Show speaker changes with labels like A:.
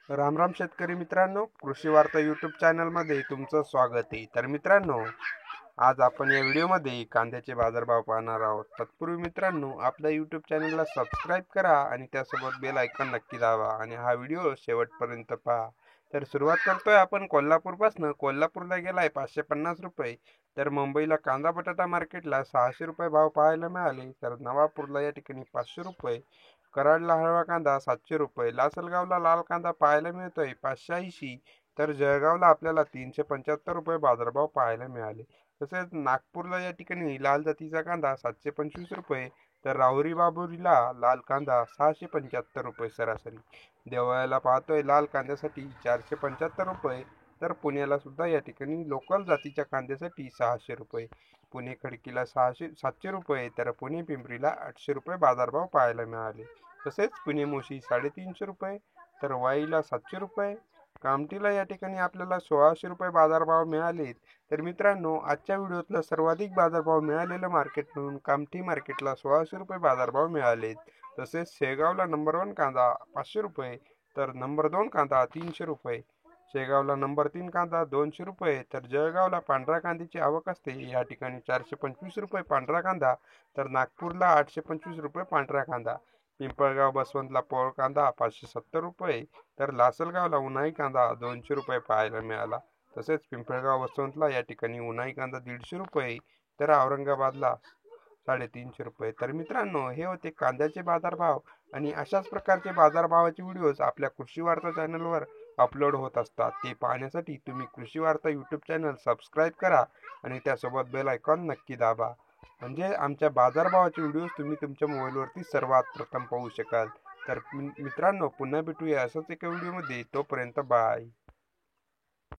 A: राम राम शेतकरी मित्रांनो, कृषी वार्ता यूट्यूब चॅनलमध्ये तुमचं स्वागत आहे। तर मित्रांनो, आज आपण या व्हिडिओमध्ये कांद्याचे बाजारभाव पाहणार आहोत। तत्पूर्वी मित्रांनो, आपल्या यूट्यूब चॅनलला सबस्क्राईब करा आणि त्यासोबत बेल आयकॉन नक्की दाबा आणि हा व्हिडिओ शेवटपर्यंत पहा। तर सुरुवात करतोय आपण कोल्हापूरपासून। कोल्हापूरला गेलाय 550 रुपये, तर मुंबईला कांदा बटाटा मार्केटला 600 रुपये भाव पाहायला मिळाले। तर नवापूरला या ठिकाणी 500 रुपये, कराडला हळवा कांदा 700 रुपये, लासलगावला लाल कांदा पाहायला मिळतोय 580, तर जळगावला आपल्याला 375 रुपये बाजारभाव पाहायला मिळाले। तसेच नागपूरला या ठिकाणी लाल जातीचा कांदा 725 रुपये, तर राहुरी बाबुरीला लाल कांदा 675 रुपये सरासरी। देवळाला पाहतोय लाल कांद्यासाठी 475 रुपये, तर पुण्याला सुद्धा या ठिकाणी लोकल जातीच्या कांद्यासाठी 600 रुपये, पुणे खडकीला 700 रुपये, तर पुणे पिंपरीला 800 रुपये बाजारभाव पाहायला मिळाले। तसेच पुणे मोशी 350 रुपये, तर वाईला 700 रुपये, कामठीला या ठिकाणी आपल्याला 1600 रुपये बाजारभाव मिळाले। तर मित्रांनो, आजच्या व्हिडिओतलं सर्वाधिक बाजारभाव मिळालेलं मार्केट म्हणून कामठी मार्केटला 1600 रुपये बाजारभाव मिळाले। तसेच शेगावला नंबर 1 कांदा 500 रुपये, तर नंबर 2 कांदा 300 रुपये, शेगावला नंबर 3 कांदा 200 रुपये, तर जळगावला पांढऱ्या कांद्याची आवक असते या ठिकाणी 425 रुपये पांढरा कांदा, तर नागपूरला 825 रुपये पांढरा कांदा, पिंपळगाव बसवंतला पोळ कांदा 570 रुपये, तर लासलगावला उन्हाळी कांदा 200 रुपये पाहायला मिळाला। तसेच पिंपळगाव बसवंतला या ठिकाणी उन्हाळी कांदा 150 रुपये, तर औरंगाबादला 350 रुपये। तर मित्रांनो, हे होते कांद्याचे बाजारभाव आणि अशाच प्रकारचे बाजारभावाचे व्हिडिओज आपल्या कृषी वार्ता चॅनलवर अपलोड होत असतात। ते पाहण्यासाठी तुम्ही कृषी वार्ता यूट्यूब चॅनल सबस्क्राईब करा आणि त्यासोबत बेल आयकॉन नक्की दाबा, म्हणजे आमच्या बाजारभावाचे व्हिडिओज तुम्ही तुमच्या मोबाईलवरती सर्वात प्रथम पाहू शकाल। तर मित्रांनो, पुन्हा भेटूया अशाच एका व्हिडिओमध्ये। तोपर्यंत बाय।